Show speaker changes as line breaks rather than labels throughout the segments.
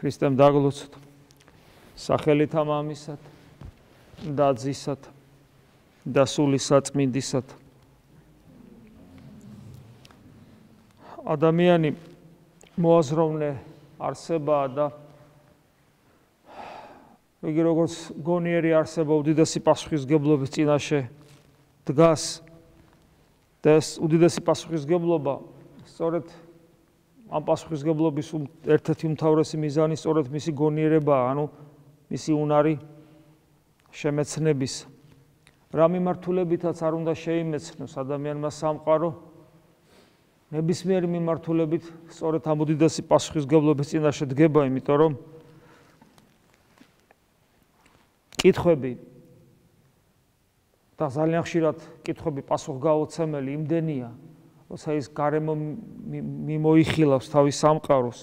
ქრისტემ დაგლოცოთ სახელით მამისად და ძისად და სული საწმინდისად. ადამიანი მოაზროვნე არსებაა და იგი როგორც გონიერი არსება უდიდესი პასუხისმგებლობის წინაშე დგას და ეს უდიდესი პასუხისმგებლობა სწორედ ამ პასუხისმგებლობის ერთ-ერთი უმთავრესი მიზანი სწორედ მისი გონიერებაა, ანუ მისი უნარი შემეცნების. რა მიმართულებითაც არ უნდა შეიმეცნოს ადამიანმა სამყარო, ნებისმიერი მიმართულებით სწორედ ამ უდიდესი პასუხისმგებლობის წინაშე დგება, იმიტომ რომ კითხვები და ძალიან ხშირად კითხვები პასუხგაუცემელი იმდენია, როცა ის გარემო მიმოიხილავს თავის სამყაროს,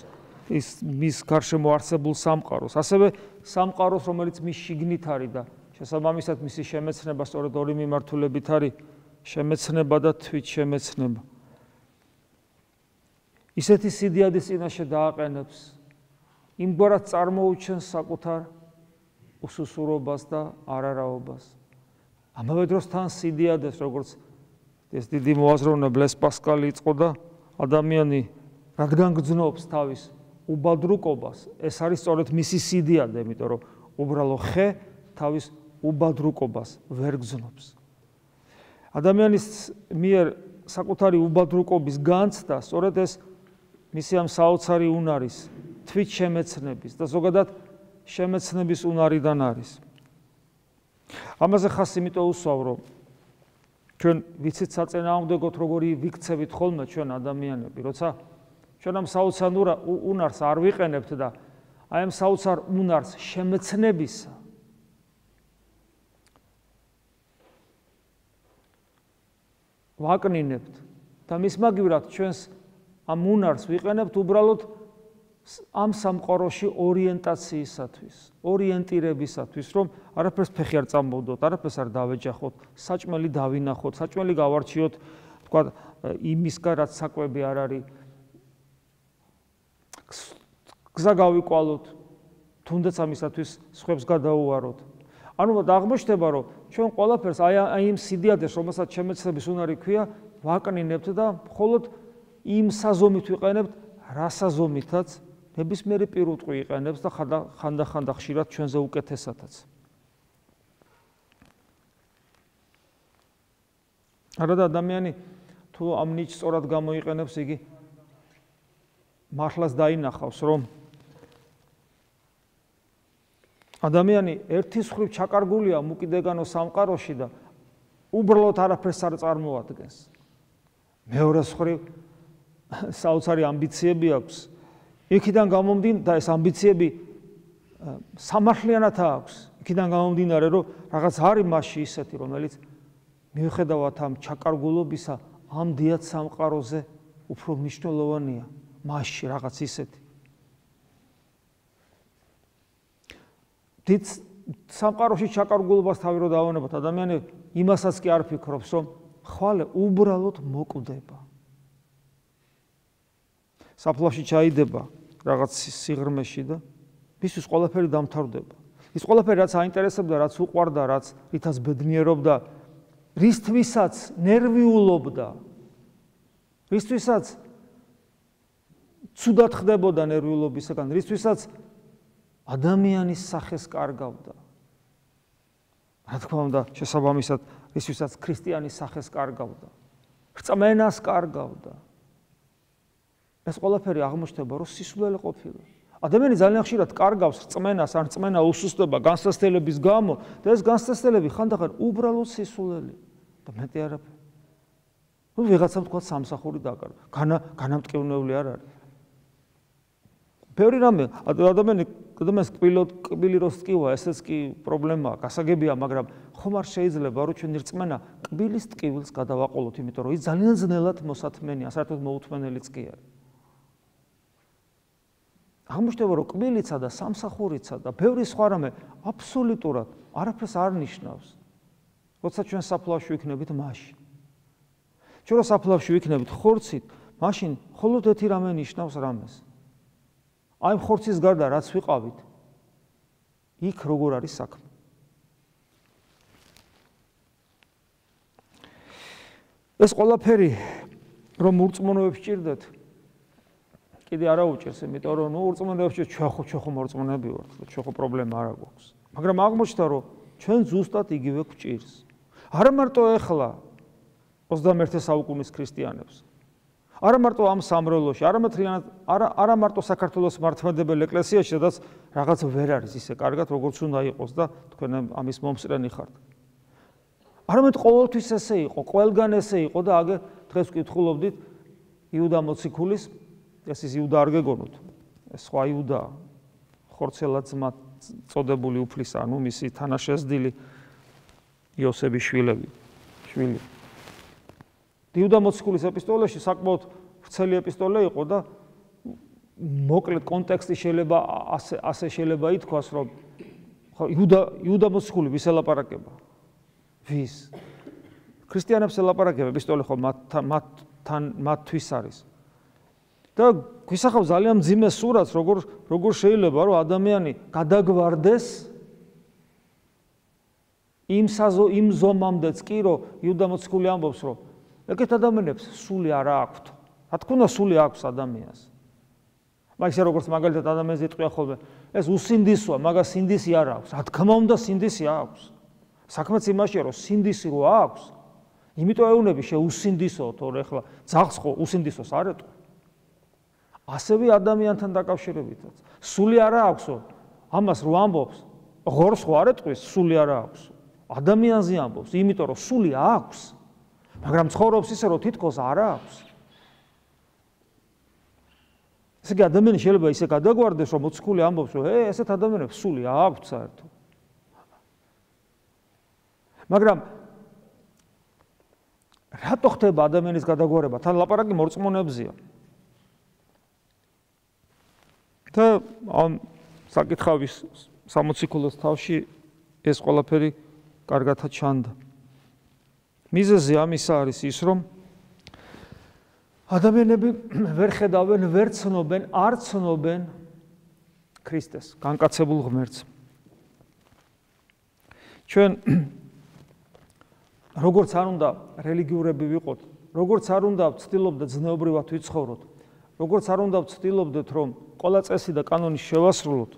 ის მის გარშემო არსებულ სამყაროს, ასევე სამყაროს, რომელიც მის შიგნით არის და შესაბამისად მისი შემეცნება სწორედ ორი მიმართულებით არის, შემეცნება და თვითშემეცნება. ისეთი სიდიადის წინაშე დააყენებს, იმგვარად წარმოუჩენს საკუთარ უსუსურობას და არარაობას. ამავე დროს თან სიდიადეს, როგორც ეს დიდი მოაზროვნა ბლეს პასკალი იწყო და ადამიანი რადგან გძნობს თავის უბადრუკობას, ეს არის სწორედ მისი სიდიადე, იმიტომ რომ უბრალო ხე თავის უბადრუკობას ვერ გძნობს. ადამიანის მიერ საკუთარი უბადრუკობის განცდა სწორედ ეს მისი ამ საოცარი უნარის თვითშემეცნების და ზოგადად შემეცნების უნარიდან არის. ამაზე ხას იმიტომ უსვავ, რომ ჩვენ ვიცით საწინააღმდეგოდ როგორი ვიქცევით ხოლმე ჩვენ ადამიანები, როცა ჩვენ ამ საოცარ უნარს არ ვიყენებთ და აი ამ საოცარ უნარს შემეცნებისა ვაკნინებთ და მის მაგივრად ჩვენს ამ უნარს ვიყენებთ უბრალოდ ამ სამყაროში ორიენტაციისათვის, ორიენტირებისათვის, რომ არაფერს ფეხი არ წამოვდოთ, არაფერს არ დავეჯახოთ, საჭმელი დავინახოთ, საჭმელი გავარჩიოთ, თქვა იმისგან რაც საკვები არ არის. გზა გავიკვალოთ, თუნდაც ამისათვის სხვებს გადაუვაროთ. ანუ აღმოჩნდება, რომ ჩვენ ყველაფერს აი იმ სიდიადეს, რომელსაც შემეცნების უნარი ქვია, ვაკნინებთ და მხოლოდ იმ საზომით ვიყენებთ, რა საზომითაც ნებისმიერი პირუტყვი იყენებს და ხანდახანდა ხშირად ჩვენზე უკეთესათაც. არადა ადამიანი თუ ამ ნიჭს სწორად გამოიყენებს, იგი მართლაც დაინახავს, რომ ადამიანი ერთის მხრივ ჩაკარგულია მუკიდეგანო სამყაროში და უბრალოდ არაფერს არ წარმოადგენს. მეორეს მხრივ საოცარი ამბიციები აქვს. იქიდან გამომდინარე და ეს ამბიციები სამართლიანად აქვს. იქიდან გამომდინარე, რომ რაღაც არის მასში ისეთი, რომელიც მიუხედავად ამ ჩაკარგულობისა, ამ დიად სამყაროზე უფრო მნიშვნელოვანია. მასში რაღაც ისეთი. დიდ სამყაროში ჩაკარგულობას თავი რო დავანებოთ, ადამიანი იმასაც კი არ ფიქრობს, რომ ხვალე უბრალოდ მოკვდება. საფლავში ჩაიდება რაღაც სიღრმეში და მისთვის ყველაფერი დამთავრდება. ის ყველაფერი რაც აინტერესებდა, რაც უყვარდა, რაც რითაც ბედნიერობდა, რისთვისაც ნერვიულობდა, რისთვისაც ცუდად ხდებოდა ნერვიულობისგან, რისთვისაც ადამიანის სახეს კარგავდა. რა თქმა უნდა, შესაბამისად, რისთვისაც ქრისტიანის სახეს კარგავდა, რწმენას კარგავდა. ეს ყველაფერი აღმოჩნდება, რომ სისულელე ყოფილა. ადამიანი ძალიან ხშირად კარგავს რწმენას, ან რწმენა უსუსტდება განსაცდელების გამო და ეს განსაცდელები ხანდახან უბრალოდ სისულელი და მეტი არაფერი. ნუ ვიღაცამ თქვა სამსახური დაკარგა, განამტკივნეული არ არის. ბევრი რამე ადამიანს კბილი როს ტკივა, ესეც კი პრობლემაა, გასაგებია, მაგრამ ხომ არ შეიძლება რომ ჩვენი რწმენა კბილის ტკივილს გადავაყოლოთ, იმიტომ რომ ის ძალიან ძნელად მოსათმენია, საერთოდ მოუთმენელიც კი არის. აღმოჩნდება, რომ კბილიცა და სამსახურიცა და ბევრი სხვა რამე აბსოლუტურად არაფერს არ ნიშნავს. როცა ჩვენ საფლავში ვიქნებით მაშინ. ჩვენ რო საფლავში ვიქნებით ხორცით, მაშინ მხოლოდ ერთი რამე ნიშნავს რამეს. აი ხორცის გარდა რაც ვიყავით, იქ როგორ არის საქმე. ეს ყველაფერი რომ ურწმუნოებს ჭირდათ, კიდე არა უჭირს, იმიტომ რომ ურწმუნოებში ჩვენ ხო მორწმუნეები ვართ, ჩვენ ხო პრობლემა არ აქვს. მაგრამ აღმოჩნდა რომ ჩვენ ზუსტად იგივე გვჭირს. არა მარტო ეხლა 21 საუკუნის ქრისტიანებს. არა მარტო ამ სამრევლოში, არა მარტო საქართველოს მართლმადიდებელ ეკლესიაში, სადაც რაღაც ვერ არის ისე კარგად, როგორც უნდა იყოს და თქვენ ამის მომსწრენი ხართ. არამედ ყოველთვის ესე იყო, ყველგან ესე იყო და აგერ დღეს ვკითხულობდით იუდა მოციქულის, ეს ის იუდა არ გეგონოთ, ეს სხვა იუდა, ხორცელად ძმა წოდებული უფლის, ანუ მისი თანაშეზდილი იოსების შვილი. იუდა მოციქულის ეპისტოლეში საკმაოდ ვრცელი ეპისტოლე იყო და მოკლედ კონტექსტი შეიძლება ასე შეიძლება ითქვას, რომ იუდა მოციქული ვის ელაპარაკება? ვის? ქრისტიანებს ელაპარაკება ეპისტოლე ხო მათთვის არის. და გვისახავს ძალიან მძიმე სურათს, როგორ შეიძლება რომ ადამიანი გადაგვარდეს იმ ზომამდეც კი, რომ იუდა მოციქული ამბობს, რომ ეგეთ ადამიანებს სული არა აქვთ. რა თქმა უნდა, სული აქვს ადამიანს. მაგ ისე როგორც მაგალითად ადამიანს იტყვია ხოლმე, ეს უსინდისოა, მაგას სინდისი არ აქვს. რა თქმა უნდა, სინდისი აქვს. საქმეც იმაშია, რომ სინდისი რო აქვს, იმიტომ ეუბნები შეუსინდისოო, თორე ახლა ძაღლს ხო უსინდისოს არ ეტყვი. ასევე ადამიანთან დაკავშირებითაც. სული არა აქვსო, ამას რო ამბობს, ღორს ხო არ ეტყვის, სული არა აქვს. ადამიანზე ამბობს, იმიტომ რომ სული აქვს, მაგრამ ცხოვრობს ისე, რომ თითქოს არ აქვს. ესე იგი ადამიანი შეიძლება ისე გადაგვარდეს, რომ მოციქული ამბობს, რომ ესეთ ადამიანებს სული აქვს საერთოდ. მაგრამ რატო ხდება ადამიანის გადაგვარება? თან ლაპარაკი მორწმუნეებზია. და ამ საკითხავის სამოციქულოს თავში ეს ყველაფერი კარგათაც ჩანდა. მიზეზი ამისა არის ის, რომ ადამიანები ვერ ხედავენ, ვერ ცნობენ, არ ცნობენ ქრისტეს, განკაცებულ ღმერთს. ჩვენ როგორც არ უნდა რელიგიურები ვიყოთ, როგორც არ უნდა ვცდილობდეთ ზნეობრივად ვიცხოვროთ, როგორც არ უნდა ვცდილობდეთ, რომ ყველა წესი და კანონი შევასრულოთ,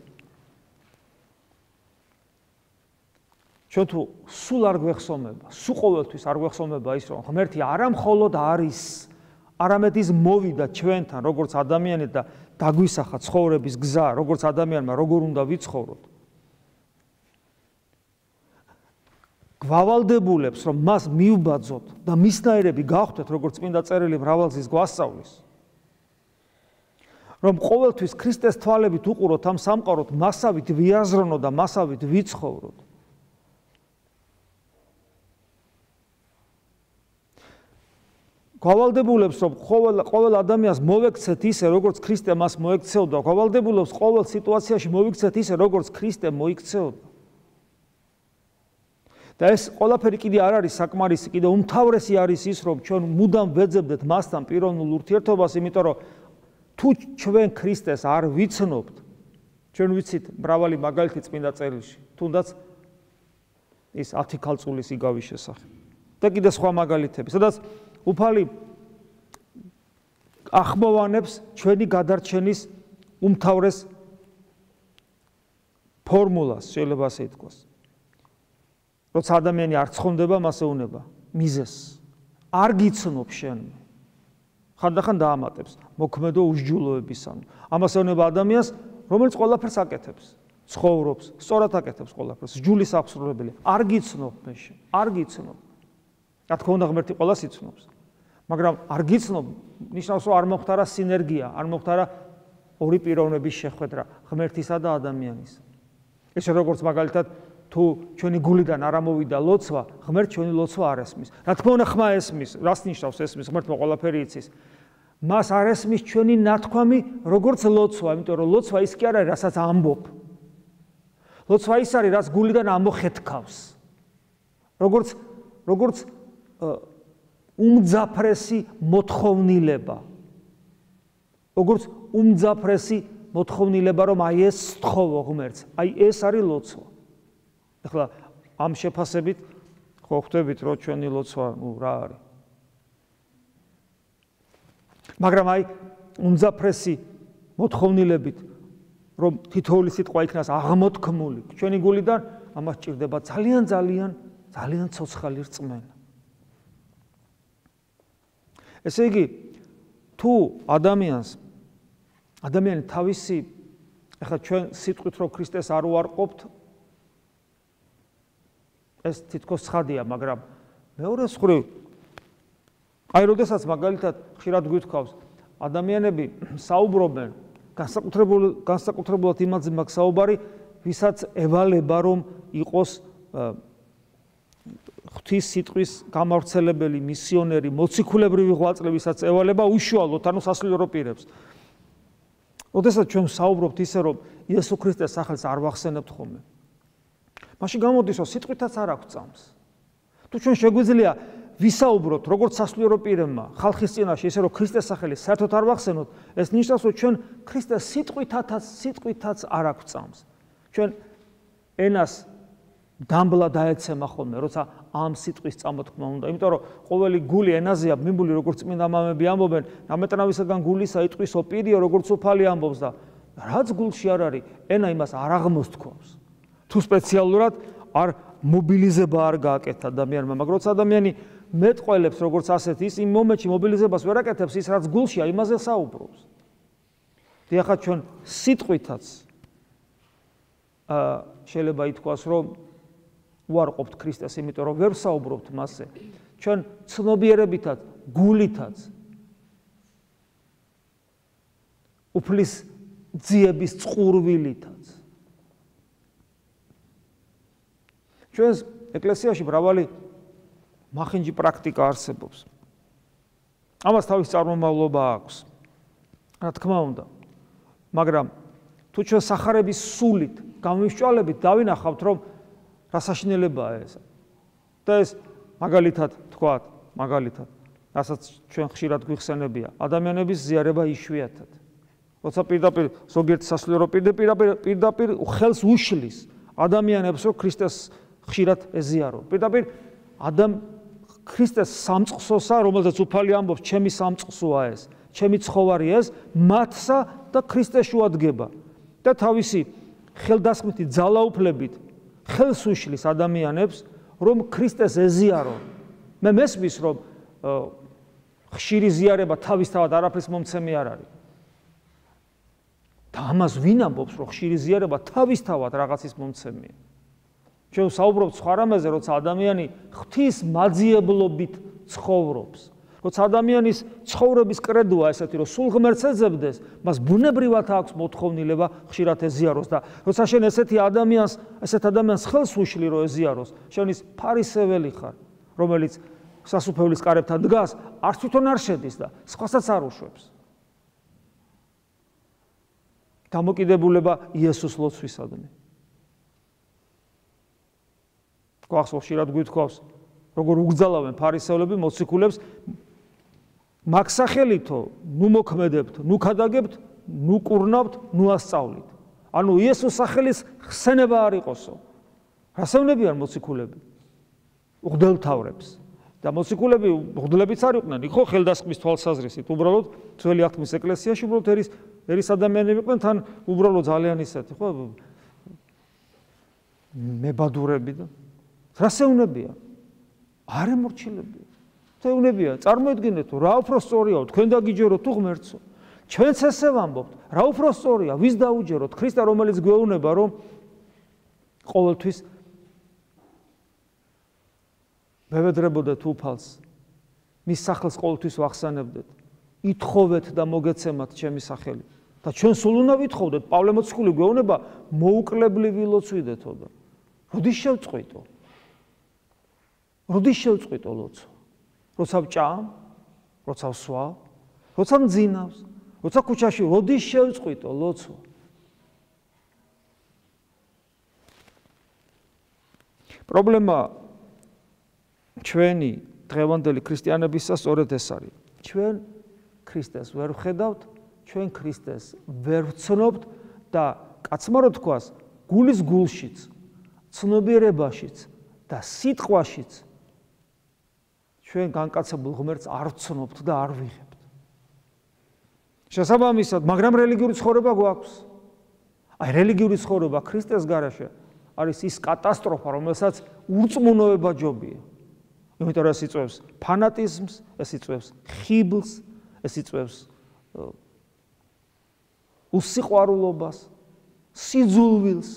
ჩვენ თუ სულ არ გვეხსოვნება, სულ ყოველთვის არ გვეხსოვნება ის, რომ ღმერთი არა მხოლოდ არის, არამედ ის მოვიდა ჩვენთან, როგორც ადამიანი და დაგვისახა ცხოვრების გზა, როგორც ადამიანმა როგორ უნდა ვიცხოვროთ. გვავალდებულებს, რომ მას მიუბაძოთ და მისნაირები გავხდეთ, როგორც წმინდა წერილი მრავალგზის გვასწავლის. რომ ყოველთვის ქრისტეს თვალებით უყუროთ ამ სამყაროთ, მასავით ვიაზრონოთ და მასავით ვიცხოვროთ. გვავალდებულებს, რომ ყოველ ადამიანს მოვექცეთ ისე, როგორც ქრისტე მას მოექცეოდა, გვავალდებულებს ყოველ სიტუაციაში მოვიქცეთ ისე, როგორც ქრისტე მოიქცეოდა. და ეს ყველაფერი კიდე არ არის საკმარისი, კიდე უმთავრესი არის ის, რომ ჩვენ მუდამ ვეძებდეთ მასთან პიროვნულ ურთიერთობას, იმიტომ რომ თუ ჩვენ ქრისტეს არ ვიცნობთ, ჩვენ ვიცით მრავალი მაგალითი წმინდა წერილში, თუნდაც ის 10 ქალწულის იგავის შესახებ. და კიდე სხვა მაგალითები, სადაც უფალი ახმოვანებს ჩვენი გადარჩენის უმთავრეს ფორმულას, შეიძლება ასე ითქვას. როცა ადამიანი არ ცხონდება, მას ეუბნება მიზეზს. არ გიცნობ შენ. ხანდახან დაამატებს მოქმედო უსჯულოებისამო. ამას ეუბნება ადამიანს, რომელიც ყველაფერს აკეთებს, ცხოვრობს, სწორად აკეთებს ყველაფერს, სჯულის აღსრულებელი. არ გიცნობ მე შენ, არ გიცნობ. რა თქმა უნდა, ღმერთი ყველას იცნობს. მაგრამ არ გიცნობ, ნიშნავს, რომ არ მოხდარა სინერგია, არ მოხდარა ორი პიროვნების შეხვედრა, ღმერთისა და ადამიანის. ეს როგორც მაგალითად თუ ჩვენი გულიდან არ ამოვიდა ლოცვა, ღმერთ ჩვენი ლოცვა არ ესმის. რა თქმა უნდა, ხმა ესმის, რას ნიშნავს ესმის, ღმერთმა ყველაფერი იცის. მას არ ესმის ჩვენი ნათქვამი, როგორც ლოცვა, იმიტომ რომ ლოცვა ის კი არ არის, რასაც ამბობ. ლოცვა ის არის, რაც გულიდან ამოხეთქავს. როგორც უმძაფრესი მოთხოვნილება. როგორც უმძაფრესი მოთხოვნილება, რომ აი ეს სთხოვო ღმერთს, აი ეს არის ლოცვა. ეხლა ამ შეფასებით ხო ხვდებით, რომ ჩვენი ლოცვა რა არის. მაგრამ აი უმძაფრესი მოთხოვნილებით, რომ თითოეული სიტყვა იქნას აღმოთქმული ჩვენი გულიდან, ამას ჭირდება ძალიან ცოცხალი რწმენა. ესე იგი, თუ ადამიანი თავისი, ეხლა ჩვენ სიტყვით რომ ქრისტეს არ უარყოფთ, ეს თითქოს ცხადია, მაგრამ მეორე მხრივ, აი როდესაც მაგალითად ხშირად გვითხოვს, ადამიანები საუბრობენ განსაკუთრებულად იმაზე მაქვს საუბარი, ვისაც ევალება რომ იყოს ღვთის სიტყვის გამავრცელებელი, მისიონერი, მოციქულებრივი ღვაწლი, ვისაც ევალება უშუალოდ, ანუ სასულიერო პირებს. როდესაც ჩვენ საუბრობთ ისე, რომ იესო ქრისტეს სახელს არ ვახსენებთ ხოლმე, მაშინ გამოდის, რომ სიტყვითაც არ აქვს წამს. თუ ჩვენ შეგვიძლია ვისაუბროთ, როგორც სასულიერო პირებმა, ხალხის წინაშე, ისე რომ ქრისტეს სახელი საერთოდ არ ვახსენოთ, ეს ნიშნავს, რომ ჩვენ ქრისტეს სიტყვითაც არ აქვს წამს. ჩვენ ენას დამბლა დაეცემა ხოლმე, როცა ამ სიტყვის წამოთქმა უნდა. იმიტომ რომ ყოველი გული ენაზეა მიმული, როგორც წმინდა მამები ამბობენ, ნამეტნავისაგან გულისა იტყვის ოპირიო, როგორც უფალი ამბობს და რაც გულში არ არის, ენა იმას არ აღმოსთქვამს. თუ სპეციალურად არ მობილიზება არ გააკეთა ადამიანმა, მაგრამ როცა ადამიანი მეტყველებს, როგორც ასეთ, ის იმ მომენტში მობილიზებას ვერ აკეთებს, ის რაც გულშია, იმაზე საუბრობს. დიახაც ჩვენ სიტყვითაც შეიძლება ითქვას, რომ უარყოფთ ქრისტეს, იმიტომ რომ ვერ საუბრობთ მასზე. ჩვენ ცნობიერებითაც, გულითაც უფლის ძიების წყურვილითაც. ჩვენს ეკლესიაში მრავალი მახინჯი პრაქტიკა არსებობს. ამას თავის წარმომავლობა აქვს. რა თქმა უნდა. მაგრამ თუ ჩვენ სახარების სულით გამოვისწვალებით, დავინახავთ, რომ რა საშინელებაა ეს. და ეს მაგალითად, რასაც ჩვენ ხშირად გვიხსენებია, ადამიანების ზიარება იშვიათად. როცა პირდაპირ ზოგიერთი სასულიერო პირდაპირ ხელს უშლის ადამიანებს, რომ ქრისტეს ხშირად ეზიარო. პირდაპირ ქრისტეს სამწყსოსა, რომელზეც უფალი ამბობს, ჩემი სამწყსოა ეს, ჩემი ცხოვარია ეს, მათსა და ქრისტეს შუადგება. და თავისი ხელდასხმითი ძალაუფლებით ხელს უშლის ადამიანებს, რომ ქრისტეს ეზიარო. მე მესმის, რომ ხშირი ზიარება თავისთავად არაფრის მომცემი არ არის. და ამას ვინ ამბობს, რომ ხშირი ზიარება თავისთავად რაღაცის მომცემია? ჩვენ საუბრობთ სხვა რამეზე, როცა ადამიანი ღვთის მაძიებლობით ცხოვრობს. როცა ადამიანის ცხოვრების კრედოა ესეთი, რომ სულ ღმერთს ეძებდეს, მას ბუნებრივად აქვს მოთხოვნილება ხშირად ეზიაროს და როცა შენ ესეთ ადამიანს ხელს უშლი, რომ ეზიაროს, შენ ის ფარისეველი ხარ, რომელიც სასუფეველის კარებთან დგას, არც თვითონ არ შედის და სხვასაც არ უშვებს. დამოკიდებულება იესოს ლოცვისადმი. გვახსოვს ხშირად გვითხოვს, როგორ უგზალავენ ფარისევლები მოციქულებს, მაგ სახელითო, ნუ მოქმედებთ, ნუ ქადაგებთ, ნუ კურნავთ, ნუ ასწავლით. ანუ იესოს სახელის ხსენება არ იყოსო. რასევნებიან მოციქულები? უღდელთავრებს. და მოციქულები უღდლებიც არ იყვნენ, ხო ხელდასხმის თვალსაზრისით, უბრალოდ ძველი აღთქმის ეკლესიაში უბრალოდ ერის ადამიანები იყვნენ, თან უბრალოდ ძალიან ისეთი, ხო მებადურები და რასევნებია? არ ემორჩილებია. თევნებია, წარმოედგინეთ, რა უფრო სწორია, თქვენ დაგიჯეროთ თუ ღმერთსო. ჩვენც ესე ვამბობთ, რა უფრო სწორია, ვის დაუჯეროთ? ქრისტე, რომელიც გვეუბნება, რომ ყოველთვის მევედრებოდეთ უფალს, მის სახელს ყოველთვის ვახსენებდეთ, ითხოვეთ და მოგეცემათ ჩემი სახელი. და ჩვენ სულ უნდა ვითხოვდეთ, პავლე მოციქული გვეუბნება, მოუკლებლივი ლოცვიდეთო და როდის შევწყვიტო? როდის შევწყვიტო ლოცვა? როცა ვჭამ, როცა ვსვავ, როცა მძინავს, როცა ქუჩაში, როდის შევწყვიტო ლოცვა? პრობლემა ჩვენი დღევანდელი ქრისტიანებისა სწორედ ეს არის. ჩვენ ქრისტეს ვერ ვხედავთ ჩვენ ქრისტეს ვერ ვცნობთ და კაცმა რო თქვას, გულის გულშიც, ცნობიერებაშიც და სიტყვაშიც ჩვენ განკაცებულ ღმერთს არ ვცნობთ და არ ვიღებთ. შესაბამისად, მაგრამ რელიგიური ცხოვრება გვაქვს. აი რელიგიური ცხოვრება ქრისტეს გარეშე არის ის კატასტროფა, რომელსაც ურწმუნოება ჯობია. იმიტომ რომ ეს იწვევს ფანატიზმს, ეს იწვევს ხიბლს, ეს იწვევს უსიყვარულობას, სიძულვილს.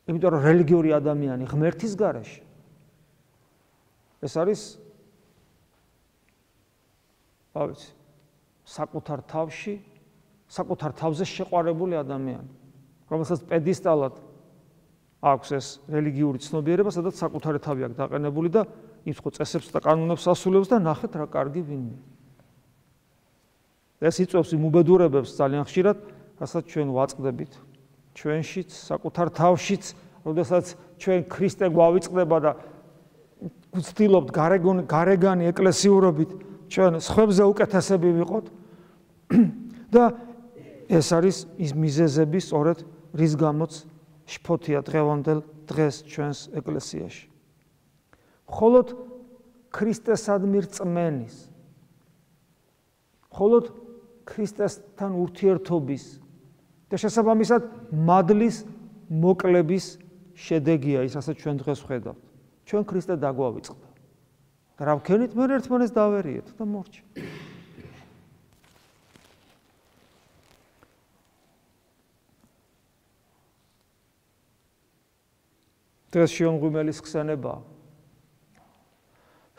იმიტომ რომ რელიგიური ადამიანი ღმერთის გარეშე ეს არის საკუთარ თავში, საკუთარ თავზე შეყვარებული ადამიანი, რომელსაც პედესტალად აქვს ეს რელიგიური ცნობიერება, სადაც საკუთარი თავი აქვს დაყენებული და იმ ხო წესებს და კანონებს ასრულებს და ნახეთ რა კარგი ვინმე. ეს იწვევს იმ უბედურებებს ძალიან ხშირად, რასაც ჩვენ ვაწყდებით ჩვენშიც, საკუთარ თავშიც, როდესაც ჩვენ ქრისტე გვავიწყდება და ვცდილობთ გარეგანი ეკლესიურობით ჩვენ სხვებზე უკეთესები ვიყოთ და ეს არის ის მიზეზები, სწორედ რის გამოც შფოთია დღევანდელ დღეს ჩვენს ეკლესიაში. მხოლოდ ქრისტესადმი რწმენის, მხოლოდ ქრისტესთან ურთიერთობის და შესაბამისად მადლის მოკლების შედეგია ის, რასაც ჩვენ დღეს ვხედავთ. ჩვენ ქრისტე დაგვავიწყდა. და რა ვქენით, მე ერთმანეთს დავერიეთ და მორჩა. დღეს შიომღვიმელის ხსენება.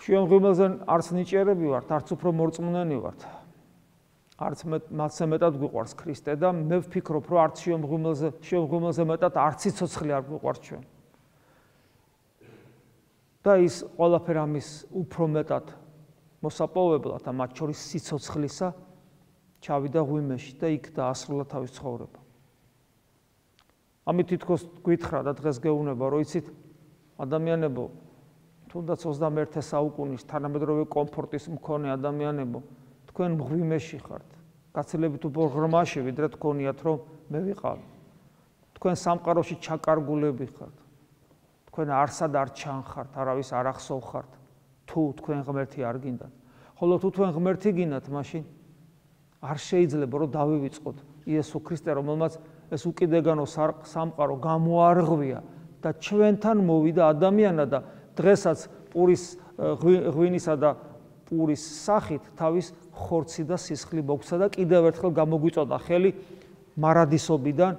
შიომღვიმელზე არც ნიჭიერები ვართ, არც უფრო მორწმუნენი ვართ. არც მათზე მეტად გვიყვარს ქრისტე და მე ვფიქრობ, რომ არც შიომღვიმელზე მეტად არც სიცოცხლე არ გვიყვარს ჩვენ. და ის ყველაფერი ამის უფრო მეტად მოსაპოვებლად და მათ შორის სიცოცხლისა ჩავიდა ღვიმეში და იქ დაასრულა თავის ცხოვრება. ამით თითქოს გითხრა და დღეს გეუბნება, რომ იცით ადამიანებო, თუნდაც 21 საუკუნის თანამედროვე კომფორტის მქონე ადამიანებო, თქვენ ღვიმეში ხართ. გაცილებით უფრო ღრმაში, ვიდრე თქვენიათ, რომ მე ვიყავი. თქვენ სამყაროში ჩაკარგულები ხართ. თქვენ არსად არ ჩანხართ, არავის არ ახსოვხართ, თუ თქვენ ღმერთი არ გინდათ. ხოლო თუ თქვენ ღმერთი გინდათ, მაშინ არ შეიძლება რომ დავივიწყოთ იესო ქრისტე, რომელმაც ეს უკიდეგანო სამყარო გამოარღვია და ჩვენთან მოვიდა ადამიანად და დღესაც პურის ღვინისა და პურის სახით თავის ხორცი და სისხლი მოგცა და კიდევ ერთხელ გამოგვიწოდა ხელი მარადისობიდან,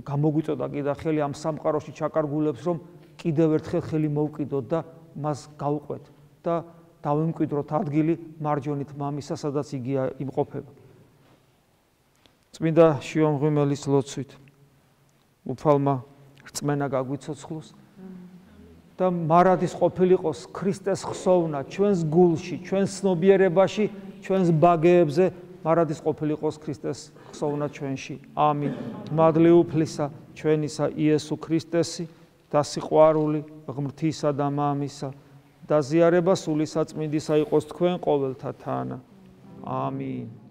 გამოგვიწოდა კიდევ ხელი ამ სამყაროში ჩაკარგულებს, რომ კიდევ ერთხელ ხელი მოვკიდოთ და მას გავყვეთ და დავიმკვიდროთ ადგილი მარჯვენით მამისა, სადაც იგი იმყოფება. წმინდა შიომღვიმელის ლოცვით უფალმა რწმენა გაგვიცოცხლოს და მარადის ყოფილიყოს ქრისტეს ხსოვნა ჩვენს გულში, ჩვენს ცნობიერებაში, ჩვენს ბაგეებზე მარადის ყოფილიყოს ქრისტეს ხსოვნა ჩვენში. ამინ. მადლი უფლისა ჩვენისა იესო ქრისტესი და სიყვარული ღმრთისა და მამისა და ზიარება სული საწმინდისა იყოს თქვენ ყოველთა თანა. ამინ.